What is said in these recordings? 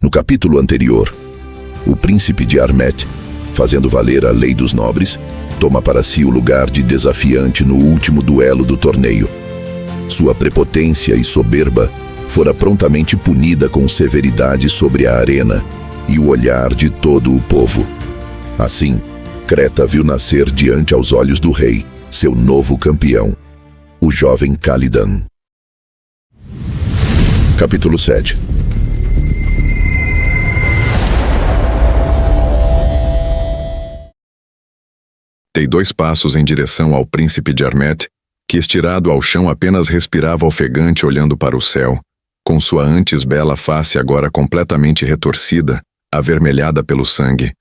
No capítulo anterior, o príncipe de Armet, fazendo valer a lei dos nobres, toma para si o lugar de desafiante no último duelo do torneio. Sua prepotência e soberba fora prontamente punida com severidade sobre a arena e o olhar de todo o povo. Assim, Creta viu nascer diante aos olhos do rei seu novo campeão, o jovem Calidan. Capítulo 7. Dei 2 passos em direção ao príncipe de Armet, que estirado ao chão apenas respirava ofegante olhando para o céu, com sua antes bela face agora completamente retorcida, avermelhada pelo sangue.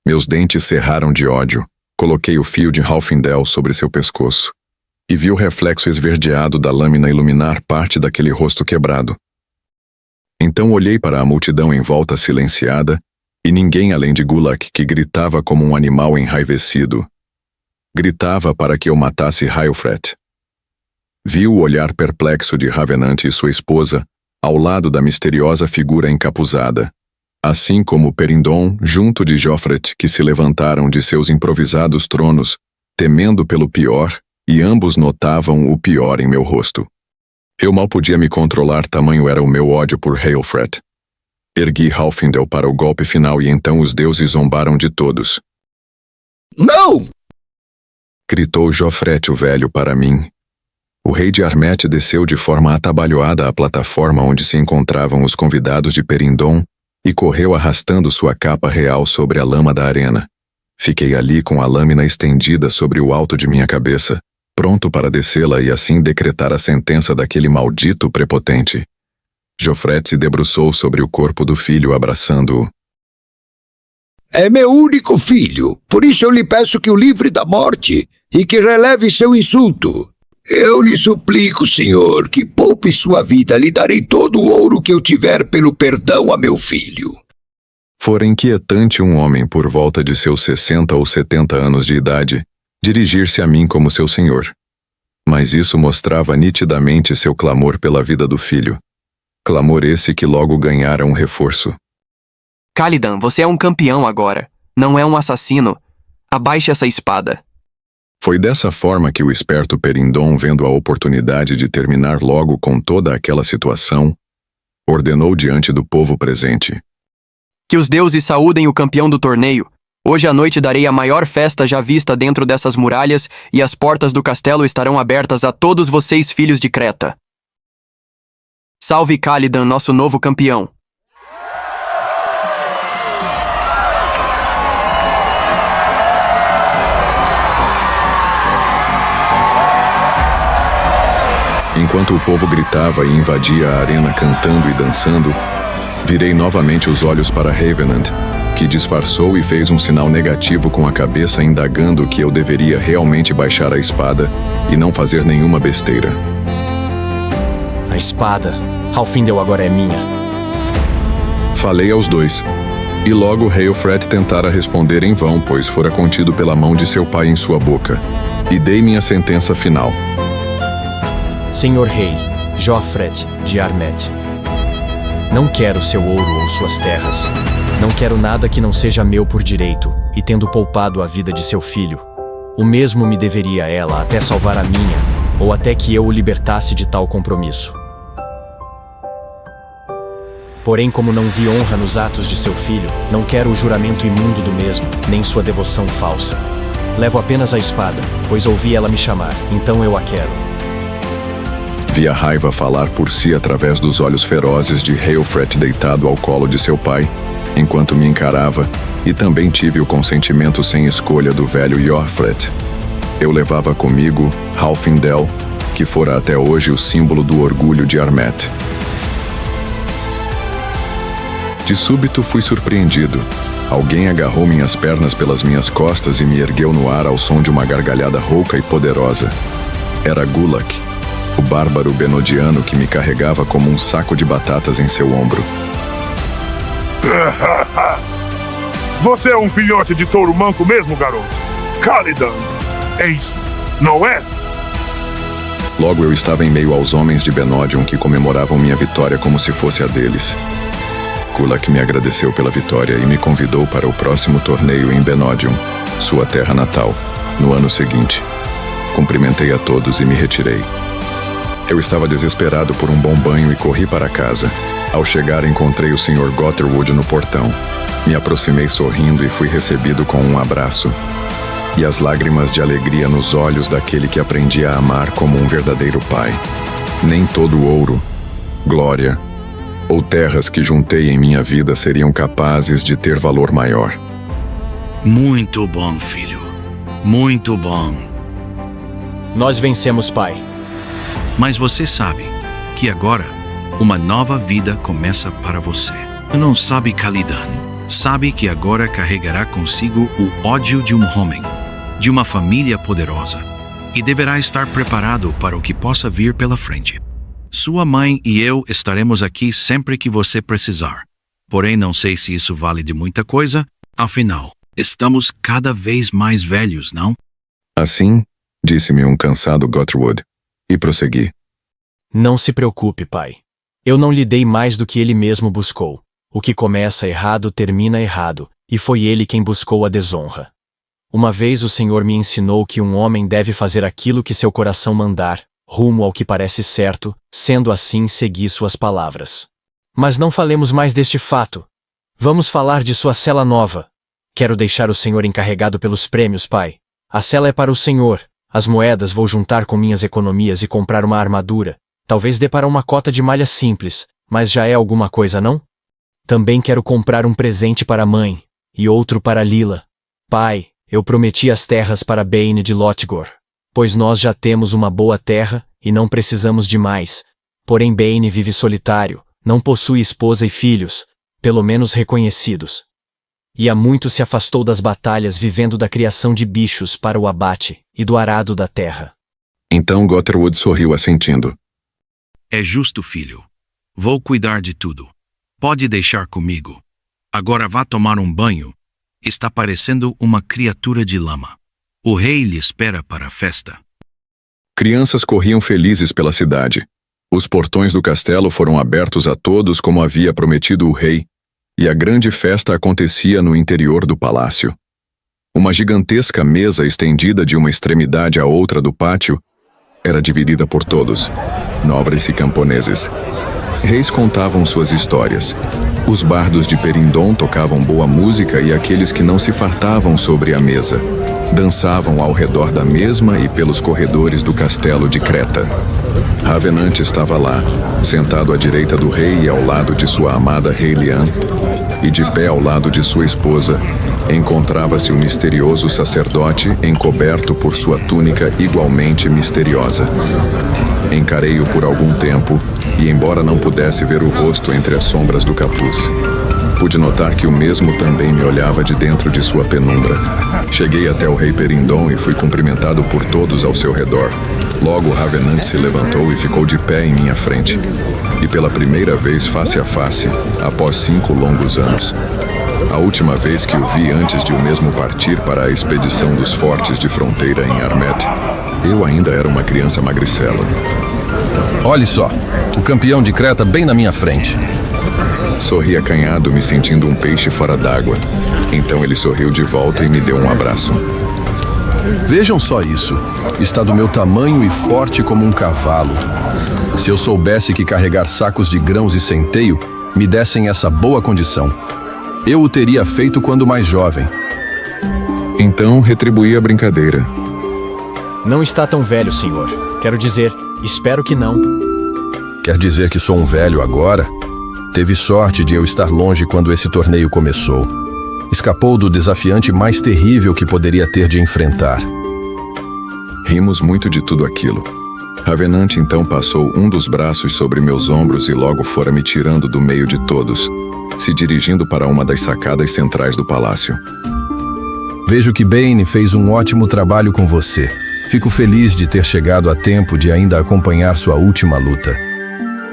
Meus dentes cerraram de ódio, coloquei o fio de Halfindel sobre seu pescoço, e vi o reflexo esverdeado da lâmina iluminar parte daquele rosto quebrado. Então olhei para a multidão em volta silenciada, e ninguém além de Gulak, que gritava como um animal enraivecido. Gritava para que eu matasse Hailfret. Vi o olhar perplexo de Ravenant e sua esposa, ao lado da misteriosa figura encapuzada, assim como Perindon junto de Jofret, que se levantaram de seus improvisados tronos, temendo pelo pior, e ambos notavam o pior em meu rosto. Eu mal podia me controlar, tamanho era o meu ódio por Hailfret. Ergui Halfindel para o golpe final e então os deuses zombaram de todos. Não! Gritou Jofret o velho para mim. O rei de Armet desceu de forma atabalhoada à plataforma onde se encontravam os convidados de Perindon e correu arrastando sua capa real sobre a lama da arena. Fiquei ali com a lâmina estendida sobre o alto de minha cabeça, pronto para descê-la e assim decretar a sentença daquele maldito prepotente. Jofret se debruçou sobre o corpo do filho, abraçando-o. É meu único filho, por isso eu lhe peço que o livre da morte e que releve seu insulto. Eu lhe suplico, senhor, que poupe sua vida, lhe darei todo o ouro que eu tiver pelo perdão a meu filho. Fora inquietante um homem por volta de seus 60 ou 70 anos de idade dirigir-se a mim como seu senhor. Mas isso mostrava nitidamente seu clamor pela vida do filho. Clamor esse que logo ganhara um reforço. Calidan, você é um campeão agora. Não é um assassino. Abaixe essa espada. Foi dessa forma que o esperto Perindon, vendo a oportunidade de terminar logo com toda aquela situação, ordenou diante do povo presente. Que os deuses saúdem o campeão do torneio. Hoje à noite darei a maior festa já vista dentro dessas muralhas e as portas do castelo estarão abertas a todos vocês, filhos de Creta. Salve Calidan, nosso novo campeão. Enquanto o povo gritava e invadia a arena cantando e dançando, virei novamente os olhos para Ravenant, que disfarçou e fez um sinal negativo com a cabeça, indagando que eu deveria realmente baixar a espada e não fazer nenhuma besteira. A espada. Halfindel agora é minha. Falei aos dois. E logo Hailfret tentara responder em vão, pois fora contido pela mão de seu pai em sua boca. E dei minha sentença final. Senhor rei, Jofret de Armet. Não quero seu ouro ou suas terras. Não quero nada que não seja meu por direito, e tendo poupado a vida de seu filho. O mesmo me deveria ela até salvar a minha, ou até que eu o libertasse de tal compromisso. Porém, como não vi honra nos atos de seu filho, não quero o juramento imundo do mesmo, nem sua devoção falsa. Levo apenas a espada, pois ouvi ela me chamar, então eu a quero. Vi a raiva falar por si através dos olhos ferozes de Hailfret deitado ao colo de seu pai, enquanto me encarava, e também tive o consentimento sem escolha do velho Jofret. Eu levava comigo Halfindel, que fora até hoje o símbolo do orgulho de Armet. De súbito fui surpreendido. Alguém agarrou minhas pernas pelas minhas costas e me ergueu no ar ao som de uma gargalhada rouca e poderosa. Era Gulak, o bárbaro benodiano que me carregava como um saco de batatas em seu ombro. Você é um filhote de touro manco mesmo, garoto? Calidan, é isso, não é? Logo eu estava em meio aos homens de Benodion que comemoravam minha vitória como se fosse a deles. Kulak me agradeceu pela vitória e me convidou para o próximo torneio em Benodium, sua terra natal, no ano seguinte. Cumprimentei a todos e me retirei. Eu estava desesperado por um bom banho e corri para casa. Ao chegar, encontrei o Sr. Gotterwood no portão. Me aproximei sorrindo e fui recebido com um abraço. E as lágrimas de alegria nos olhos daquele que aprendi a amar como um verdadeiro pai. Nem todo ouro, glória ou terras que juntei em minha vida seriam capazes de ter valor maior. Muito bom, filho. Muito bom. Nós vencemos, pai. Mas você sabe que agora uma nova vida começa para você. Não sabe, Calidan. Sabe que agora carregará consigo o ódio de um homem, de uma família poderosa, e deverá estar preparado para o que possa vir pela frente. Sua mãe e eu estaremos aqui sempre que você precisar. Porém, não sei se isso vale de muita coisa. Afinal, estamos cada vez mais velhos, não? Assim, disse-me um cansado Gotterwood, e prossegui. Não se preocupe, pai. Eu não lhe dei mais do que ele mesmo buscou. O que começa errado termina errado, e foi ele quem buscou a desonra. Uma vez o Senhor me ensinou que um homem deve fazer aquilo que seu coração mandar, rumo ao que parece certo, sendo assim segui suas palavras. Mas não falemos mais deste fato. Vamos falar de sua cela nova. Quero deixar o Senhor encarregado pelos prêmios, pai. A cela é para o Senhor. As moedas vou juntar com minhas economias e comprar uma armadura. Talvez dê para uma cota de malha simples, mas já é alguma coisa, não? Também quero comprar um presente para a mãe, e outro para Lila. Pai, eu prometi as terras para Bane de Lotgor, pois nós já temos uma boa terra e não precisamos de mais. Porém Bane vive solitário, não possui esposa e filhos, pelo menos reconhecidos. E há muito se afastou das batalhas vivendo da criação de bichos para o abate e do arado da terra. Então Gotterwood sorriu assentindo. É justo, filho. Vou cuidar de tudo. Pode deixar comigo. Agora vá tomar um banho. Está parecendo uma criatura de lama. O rei lhe espera para a festa. Crianças corriam felizes pela cidade. Os portões do castelo foram abertos a todos como havia prometido o rei, e a grande festa acontecia no interior do palácio. Uma gigantesca mesa estendida de uma extremidade à outra do pátio era dividida por todos, nobres e camponeses. Reis contavam suas histórias. Os bardos de Perindon tocavam boa música e aqueles que não se fartavam sobre a mesa dançavam ao redor da mesma e pelos corredores do castelo de Creta. Ravenant estava lá, sentado à direita do rei e ao lado de sua amada Reilian, e de pé ao lado de sua esposa, encontrava-se o misterioso sacerdote encoberto por sua túnica igualmente misteriosa. Encarei-o por algum tempo, e embora não pudesse ver o rosto entre as sombras do capuz, pude notar que o mesmo também me olhava de dentro de sua penumbra. Cheguei até o rei Perindon e fui cumprimentado por todos ao seu redor. Logo Ravenant se levantou e ficou de pé em minha frente. E pela primeira vez face a face, após 5 longos anos. A última vez que o vi antes de o mesmo partir para a expedição dos fortes de fronteira em Armet, eu ainda era uma criança magricela. Olhe só, o campeão de Creta bem na minha frente. Sorri acanhado, me sentindo um peixe fora d'água. Então ele sorriu de volta e me deu um abraço. Vejam só isso. Está do meu tamanho e forte como um cavalo. Se eu soubesse que carregar sacos de grãos e centeio me dessem essa boa condição, eu o teria feito quando mais jovem. Então retribuí a brincadeira. Não está tão velho, senhor. Quero dizer, espero que não. Quer dizer que sou um velho agora? Teve sorte de eu estar longe quando esse torneio começou. Escapou do desafiante mais terrível que poderia ter de enfrentar. Rimos muito de tudo aquilo. Ravenant então passou um dos braços sobre meus ombros e logo fora me tirando do meio de todos, se dirigindo para uma das sacadas centrais do palácio. Vejo que Bane fez um ótimo trabalho com você. Fico feliz de ter chegado a tempo de ainda acompanhar sua última luta.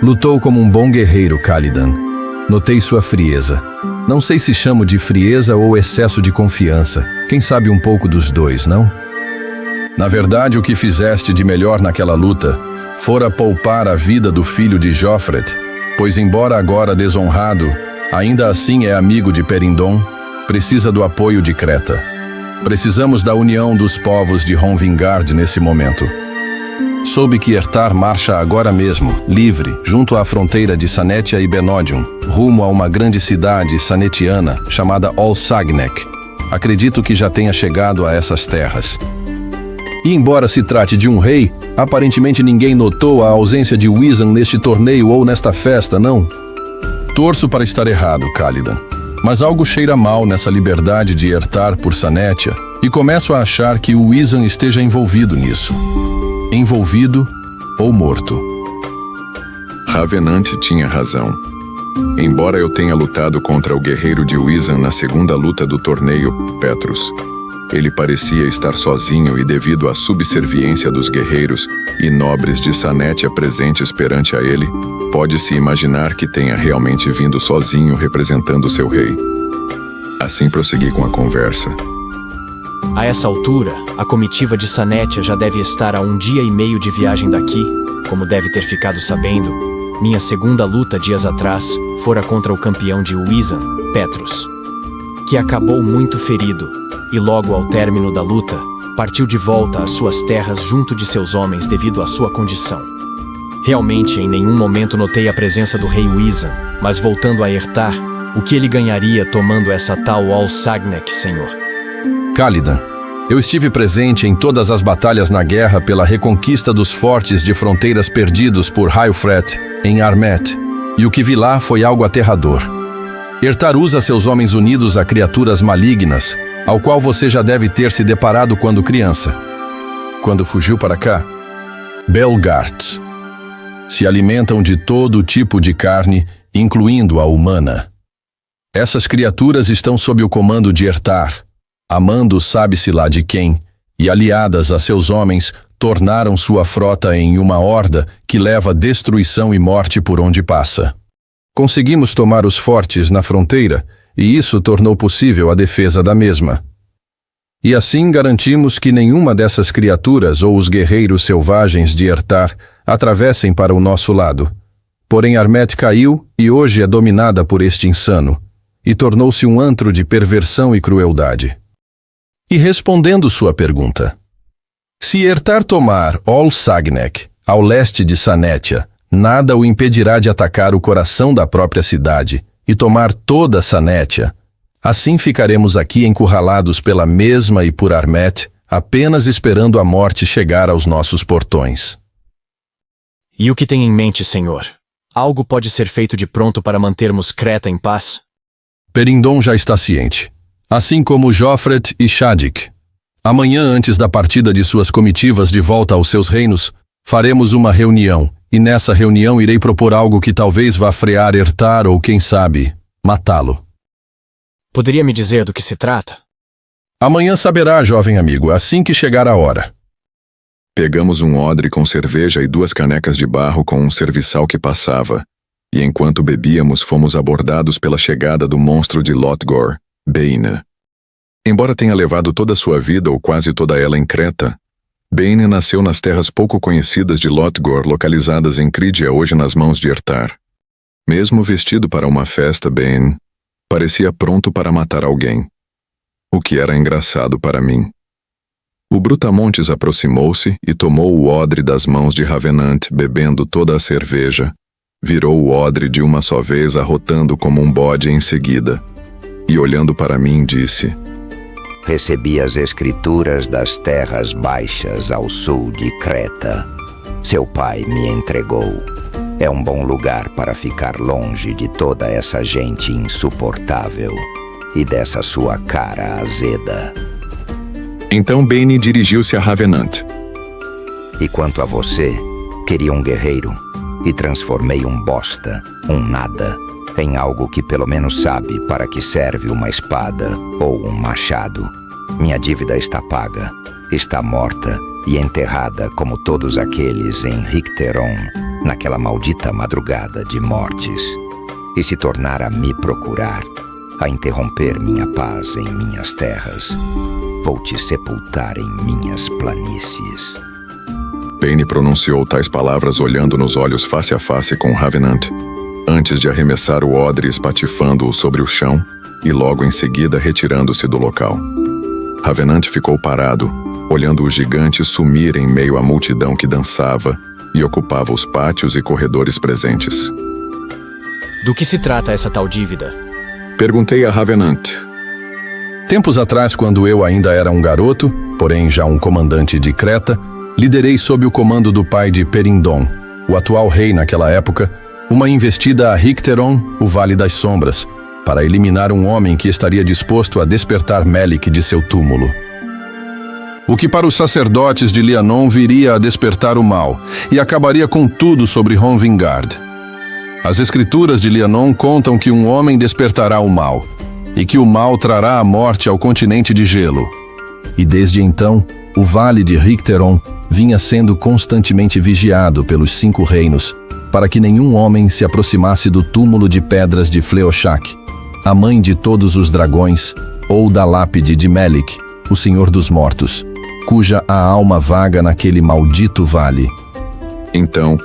Lutou como um bom guerreiro, Calidan. Notei sua frieza. Não sei se chamo de frieza ou excesso de confiança. Quem sabe um pouco dos dois, não? Na verdade, o que fizeste de melhor naquela luta fora poupar a vida do filho de Joffred, pois embora agora desonrado, Ainda assim é amigo de Perindon, precisa do apoio de Creta. Precisamos da união dos povos de Ronvingard nesse momento. Soube que Ertar marcha agora mesmo, livre, junto à fronteira de Sanetia e Benodium, rumo a uma grande cidade sanetiana chamada Olsagnek. Acredito que já tenha chegado a essas terras. E embora se trate de um rei, aparentemente ninguém notou a ausência de Wisan neste torneio ou nesta festa, não? Torço para estar errado, Calidan, mas algo cheira mal nessa liberdade de Ertar por Sanetia e começo a achar que o Wisan esteja envolvido nisso. Envolvido ou morto. Ravenant tinha razão. Embora eu tenha lutado contra o guerreiro de Wisan na segunda luta do torneio, Petrus, ele parecia estar sozinho e devido à subserviência dos guerreiros e nobres de Sanetia presentes perante a ele, pode-se imaginar que tenha realmente vindo sozinho representando seu rei. Assim prossegui com a conversa. A essa altura, a comitiva de Sanetia já deve estar a 1 dia e meio de viagem daqui, como deve ter ficado sabendo. Minha segunda luta dias atrás fora contra o campeão de Wisan, Petrus, que acabou muito ferido, e logo ao término da luta, partiu de volta às suas terras junto de seus homens devido à sua condição. Realmente em nenhum momento notei a presença do rei Wisan, mas voltando a Ertar, o que ele ganharia tomando essa tal Olsagnek, senhor? Calidan, eu estive presente em todas as batalhas na guerra pela reconquista dos fortes de fronteiras perdidos por Hailfret, em Armet, e o que vi lá foi algo aterrador. Ertar usa seus homens unidos a criaturas malignas, ao qual você já deve ter se deparado quando criança. Quando fugiu para cá? Belgarts. Se alimentam de todo tipo de carne, incluindo a humana. Essas criaturas estão sob o comando de Ertar, amando sabe-se lá de quem, e aliadas a seus homens, tornaram sua frota em uma horda que leva destruição e morte por onde passa. Conseguimos tomar os fortes na fronteira, e isso tornou possível a defesa da mesma. E assim garantimos que nenhuma dessas criaturas ou os guerreiros selvagens de Ertar atravessem para o nosso lado. Porém Armet caiu e hoje é dominada por este insano, e tornou-se um antro de perversão e crueldade. E respondendo sua pergunta, se Ertar tomar Olsagnek, ao leste de Sanetia, nada o impedirá de atacar o coração da própria cidade e tomar toda Sanetia. Assim ficaremos aqui encurralados pela mesma e por Armet, apenas esperando a morte chegar aos nossos portões. E o que tem em mente, senhor? Algo pode ser feito de pronto para mantermos Creta em paz? Perindon já está ciente, assim como Joffred e Shadik. Amanhã, antes da partida de suas comitivas de volta aos seus reinos, faremos uma reunião, e nessa reunião irei propor algo que talvez vá frear Ertar ou, quem sabe, matá-lo. Poderia me dizer do que se trata? Amanhã saberá, jovem amigo, assim que chegar a hora. Pegamos um odre com cerveja e 2 canecas de barro com um serviçal que passava, e enquanto bebíamos fomos abordados pela chegada do monstro de Lotgor, Beina. Embora tenha levado toda a sua vida ou quase toda ela em Creta, Beina nasceu nas terras pouco conhecidas de Lotgor, localizadas em Crídia, hoje nas mãos de Ertar. Mesmo vestido para uma festa, Bein parecia pronto para matar alguém, o que era engraçado para mim. O Brutamontes aproximou-se e tomou o odre das mãos de Ravenant, bebendo toda a cerveja. Virou o odre de uma só vez, arrotando como um bode em seguida. E olhando para mim, disse: Recebi as escrituras das terras baixas ao sul de Creta. Seu pai me entregou. É um bom lugar para ficar longe de toda essa gente insuportável e dessa sua cara azeda. Então Bane dirigiu-se a Ravenant. E quanto a você, queria um guerreiro, e transformei um bosta, um nada, em algo que pelo menos sabe para que serve uma espada ou um machado. Minha dívida está paga, está morta e enterrada como todos aqueles em Ricteron, naquela maldita madrugada de mortes. E se tornar a me procurar, a interromper minha paz em minhas terras, vou te sepultar em minhas planícies. Bane pronunciou tais palavras olhando nos olhos face a face com Ravenant. antes de arremessar o odre espatifando-o sobre o chão e logo em seguida retirando-se do local. Ravenant ficou parado, olhando o gigante sumir em meio à multidão que dançava e ocupava os pátios e corredores presentes. Do que se trata essa tal dívida? Perguntei a Ravenant. Tempos atrás, quando eu ainda era um garoto, porém já um comandante de Creta, liderei sob o comando do pai de Perindon, o atual rei naquela época, uma investida a Hicteron, o Vale das Sombras, para eliminar um homem que estaria disposto a despertar Melik de seu túmulo. O que para os sacerdotes de Lianon viria a despertar o mal e acabaria com tudo sobre Ronvingard. As escrituras de Lianon contam que um homem despertará o mal, e que o mal trará a morte ao continente de gelo. E desde então, o Vale de Hicteron vinha sendo constantemente vigiado pelos 5 reinos, para que nenhum homem se aproximasse do túmulo de pedras de Fleoshak, a mãe de todos os dragões, ou da lápide de Melik, o Senhor dos Mortos, cuja a alma vaga naquele maldito vale. Então,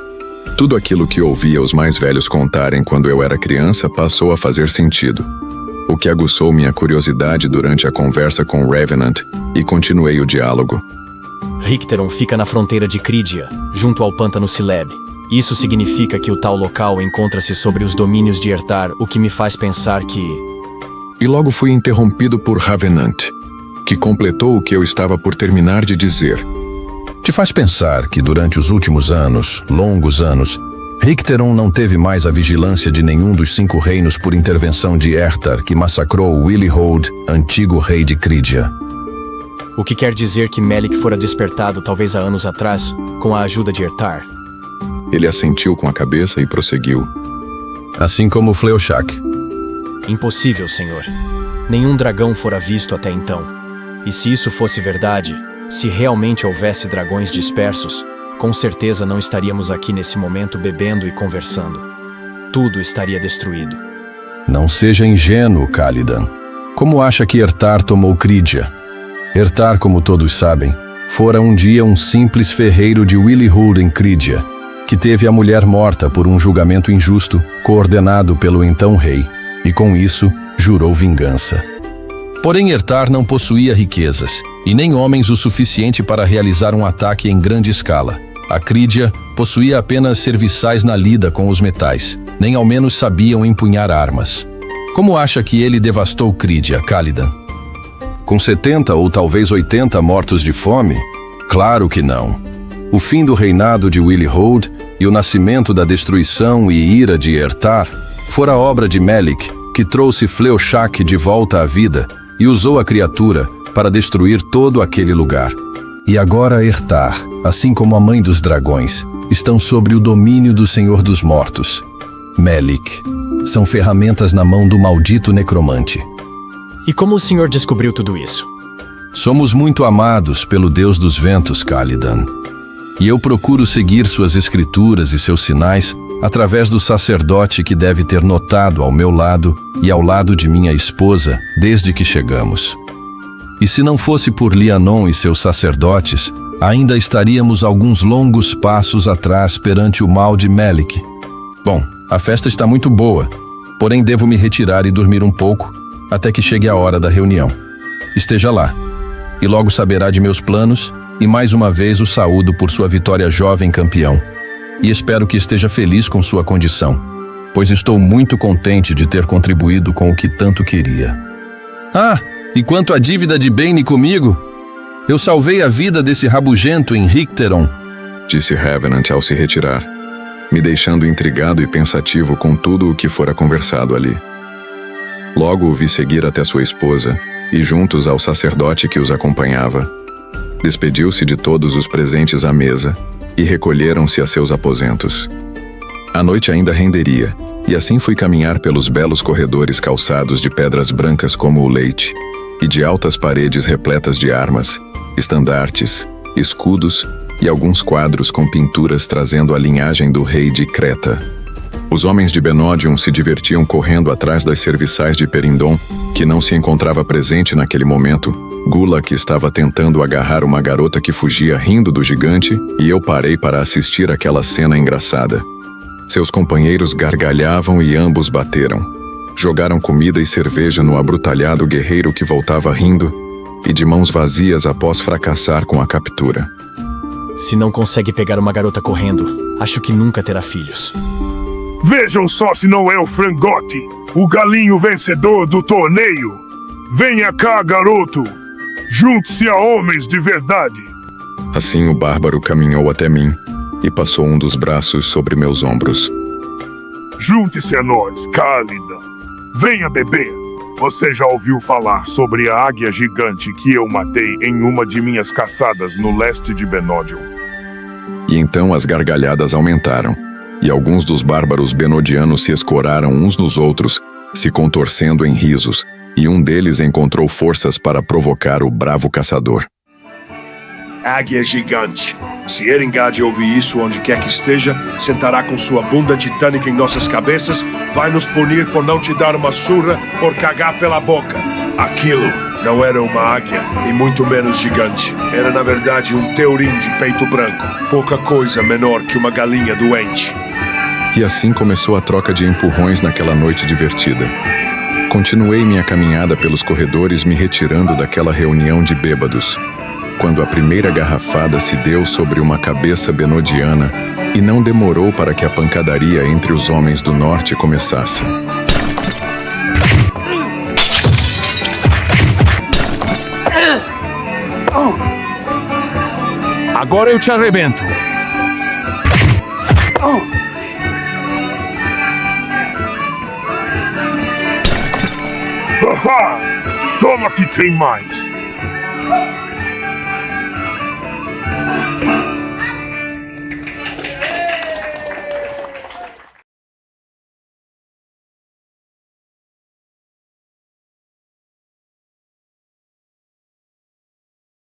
tudo aquilo que ouvia os mais velhos contarem quando eu era criança passou a fazer sentido, o que aguçou minha curiosidade durante a conversa com Revenant, e continuei o diálogo. Hicteron fica na fronteira de Crídia, junto ao pântano Sileb. Isso significa que o tal local encontra-se sobre os domínios de Ertar, o que me faz pensar que... E logo fui interrompido por Ravenant, que completou o que eu estava por terminar de dizer. Te faz pensar que durante os últimos anos, longos anos, Hicteron não teve mais a vigilância de nenhum dos 5 reinos por intervenção de Ertar, que massacrou Willihold, antigo rei de Crídia. O que quer dizer que Melik fora despertado talvez há anos atrás, com a ajuda de Ertar. Ele assentiu com a cabeça e prosseguiu. Assim como Fleoshak. Impossível, senhor. Nenhum dragão fora visto até então. E se isso fosse verdade, se realmente houvesse dragões dispersos, com certeza não estaríamos aqui nesse momento bebendo e conversando. Tudo estaria destruído. Não seja ingênuo, Calidan. Como acha que Ertar tomou Crídia? Ertar, como todos sabem, fora um dia um simples ferreiro de Willihold em Crídia, que teve a mulher morta por um julgamento injusto, coordenado pelo então rei, e com isso jurou vingança. Porém, Ertar não possuía riquezas, e nem homens o suficiente para realizar um ataque em grande escala. A Crídia possuía apenas serviçais na lida com os metais, nem ao menos sabiam empunhar armas. Como acha que ele devastou Crídia, Calidan? Com 70 ou talvez 80 mortos de fome? Claro que não. O fim do reinado de Willihold e o nascimento da destruição e ira de Ertar fora obra de Melik, que trouxe Fleoshak de volta à vida e usou a criatura para destruir todo aquele lugar. E agora Ertar, assim como a mãe dos dragões, estão sob o domínio do Senhor dos Mortos. Melik. São ferramentas na mão do maldito necromante. E como o senhor descobriu tudo isso? Somos muito amados pelo Deus dos Ventos, Calidan. E eu procuro seguir suas escrituras e seus sinais através do sacerdote que deve ter notado ao meu lado e ao lado de minha esposa desde que chegamos. E se não fosse por Lianon e seus sacerdotes, ainda estaríamos alguns longos passos atrás perante o mal de Melik. Bom, a festa está muito boa, porém devo me retirar e dormir um pouco até que chegue a hora da reunião. Esteja lá, e logo saberá de meus planos, e mais uma vez o saúdo por sua vitória, jovem campeão. E espero que esteja feliz com sua condição, pois estou muito contente de ter contribuído com o que tanto queria. Ah, e quanto à dívida de Bane comigo, eu salvei a vida desse rabugento em Hicteron, disse Revenant ao se retirar, me deixando intrigado e pensativo com tudo o que fora conversado ali. Logo o vi seguir até sua esposa, e juntos ao sacerdote que os acompanhava. Despediu-se de todos os presentes à mesa, e recolheram-se a seus aposentos. A noite ainda renderia, e assim fui caminhar pelos belos corredores calçados de pedras brancas como o leite, e de altas paredes repletas de armas, estandartes, escudos e alguns quadros com pinturas trazendo a linhagem do rei de Creta. Os homens de Benodium se divertiam correndo atrás das serviçais de Perindon, que não se encontrava presente naquele momento. Gula, que estava tentando agarrar uma garota que fugia rindo do gigante, e eu parei para assistir aquela cena engraçada. Seus companheiros gargalhavam e ambos bateram. Jogaram comida e cerveja no abrutalhado guerreiro que voltava rindo e de mãos vazias após fracassar com a captura. Se não consegue pegar uma garota correndo, acho que nunca terá filhos. Vejam só se não é o Frangote, o galinho vencedor do torneio. Venha cá, garoto. Junte-se a homens de verdade. Assim o bárbaro caminhou até mim e passou um dos braços sobre meus ombros. Junte-se a nós, Cálida. Venha beber. Você já ouviu falar sobre a águia gigante que eu matei em uma de minhas caçadas no leste de Benodium? E então as gargalhadas aumentaram, e alguns dos bárbaros benodianos se escoraram uns nos outros, se contorcendo em risos, e um deles encontrou forças para provocar o bravo caçador. Águia gigante. Se Erengad ouvir isso onde quer que esteja, sentará com sua bunda titânica em nossas cabeças, vai nos punir por não te dar uma surra por cagar pela boca. Aquilo não era uma águia, e muito menos gigante. Era, na verdade, um teurim de peito branco, pouca coisa menor que uma galinha doente. E assim começou a troca de empurrões naquela noite divertida. Continuei minha caminhada pelos corredores, me retirando daquela reunião de bêbados, quando a primeira garrafada se deu sobre uma cabeça benodiana, e não demorou para que a pancadaria entre os homens do norte começasse. Agora eu te arrebento. Haha! Toma que tem mais!